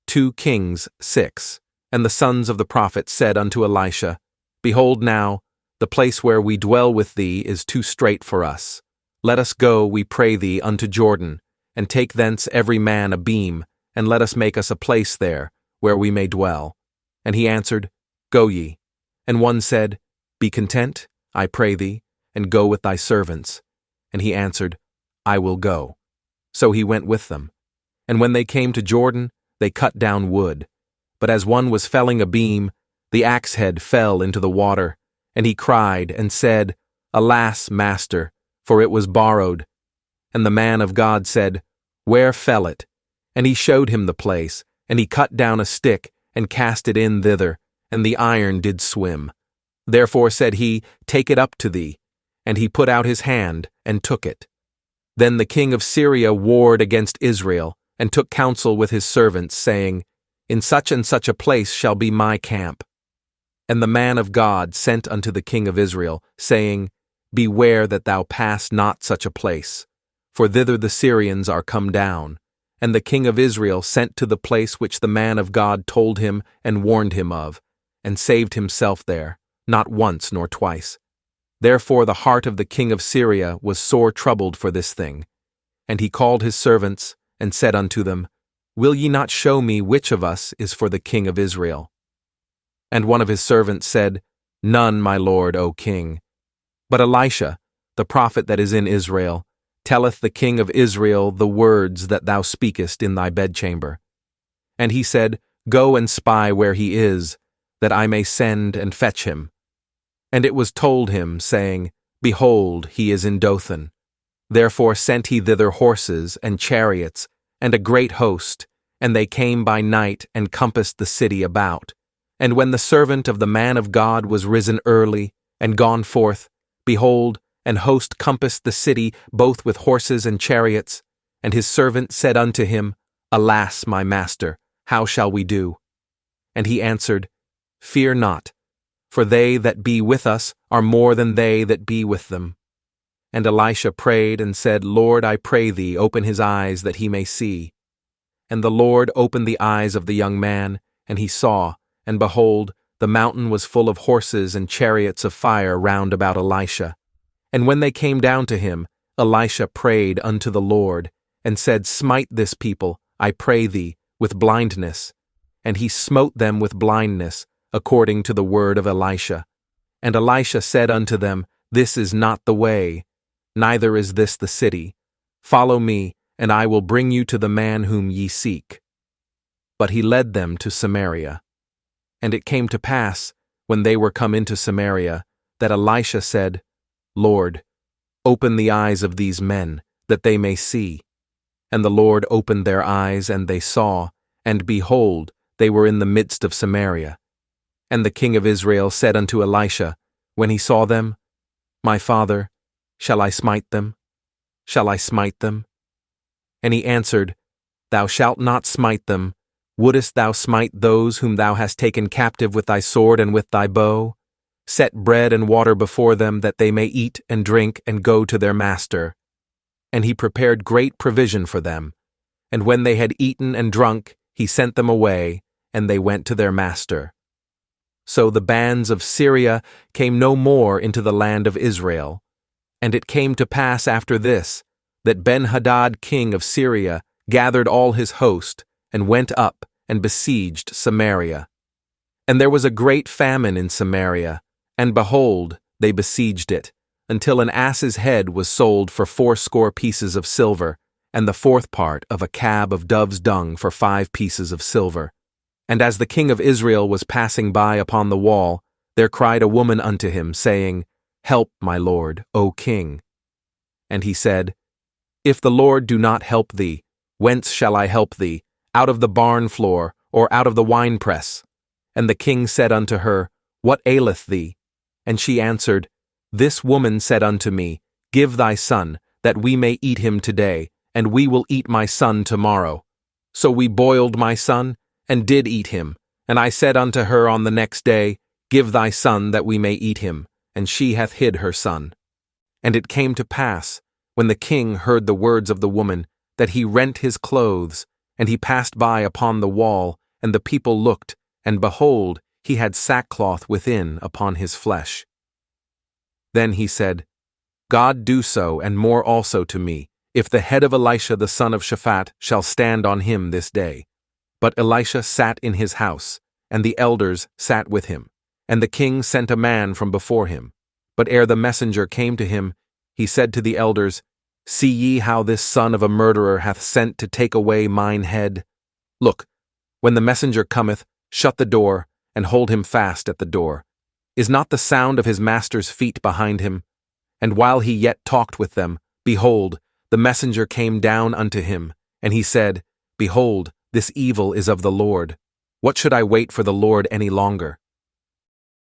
2 Kings 6. And the sons of the prophets said unto Elisha, Behold now, the place where we dwell with thee is too strait for us. Let us go, we pray thee, unto Jordan, and take thence every man a beam, and let us make us a place there, where we may dwell. And he answered, Go ye. And one said, Be content, I pray thee, and go with thy servants. And he answered, I will go. So he went with them. And when they came to Jordan, they cut down wood. But as one was felling a beam, the axe head fell into the water, and he cried and said, Alas, master, for it was borrowed. And the man of God said, Where fell it? And he showed him the place, and he cut down a stick, and cast it in thither, and the iron did swim. Therefore said he, Take it up to thee. And he put out his hand, and took it. Then the king of Syria warred against Israel, and took counsel with his servants, saying, In such and such a place shall be my camp. And the man of God sent unto the king of Israel, saying, Beware that thou pass not such a place, for thither the Syrians are come down. And the king of Israel sent to the place which the man of God told him and warned him of, and saved himself there, not once nor twice. Therefore the heart of the king of Syria was sore troubled for this thing. And he called his servants, and said unto them, Will ye not show me which of us is for the king of Israel? And one of his servants said, None, my lord, O king. But Elisha, the prophet that is in Israel, telleth the king of Israel the words that thou speakest in thy bedchamber. And he said, Go and spy where he is, that I may send and fetch him. And it was told him, saying, Behold, he is in Dothan. Therefore sent he thither horses and chariots, and a great host, and they came by night and compassed the city about. And when the servant of the man of God was risen early, and gone forth, behold, an host compassed the city both with horses and chariots. And his servant said unto him, Alas, my master, how shall we do? And he answered, Fear not, for they that be with us are more than they that be with them. And Elisha prayed and said, Lord, I pray thee, open his eyes that he may see. And the Lord opened the eyes of the young man, and he saw, and behold, the mountain was full of horses and chariots of fire round about Elisha. And when they came down to him, Elisha prayed unto the Lord, and said, Smite this people, I pray thee, with blindness. And he smote them with blindness, according to the word of Elisha. And Elisha said unto them, This is not the way, neither is this the city. Follow me, and I will bring you to the man whom ye seek. But he led them to Samaria. And it came to pass, when they were come into Samaria, that Elisha said, Lord, open the eyes of these men, that they may see. And the Lord opened their eyes, and they saw, and behold, they were in the midst of Samaria. And the king of Israel said unto Elisha, when he saw them, My father, shall I smite them? Shall I smite them? And he answered, Thou shalt not smite them. Wouldest thou smite those whom thou hast taken captive with thy sword and with thy bow? Set bread and water before them, that they may eat and drink and go to their master. And he prepared great provision for them. And when they had eaten and drunk, he sent them away, and they went to their master. So the bands of Syria came no more into the land of Israel. And it came to pass after this, that Ben-Hadad king of Syria gathered all his host, and went up and besieged Samaria. And there was a great famine in Samaria, and behold, they besieged it, until an ass's head was sold for 80 pieces of silver, and the 4th part of a cab of dove's dung for 5 pieces of silver. And as the king of Israel was passing by upon the wall, there cried a woman unto him, saying, Help, my lord, O king. And he said, If the Lord do not help thee, whence shall I help thee? Out of the barn floor, or out of the winepress? And the king said unto her, What aileth thee? And she answered, This woman said unto me, Give thy son, that we may eat him today, and we will eat my son tomorrow. So we boiled my son, and did eat him. And I said unto her on the next day, Give thy son, that we may eat him. And she hath hid her son. And it came to pass, when the king heard the words of the woman, that he rent his clothes, And he passed by upon the wall, and the people looked, and behold, he had sackcloth within upon his flesh. Then he said, God do so, and more also to me, if the head of Elisha the son of Shaphat shall stand on him this day. But Elisha sat in his house, and the elders sat with him. And the king sent a man from before him. But ere the messenger came to him, he said to the elders, See ye how this son of a murderer hath sent to take away mine head? Look, when the messenger cometh, shut the door, and hold him fast at the door. Is not the sound of his master's feet behind him? And while he yet talked with them, behold, the messenger came down unto him, and he said, Behold, this evil is of the Lord. What should I wait for the Lord any longer?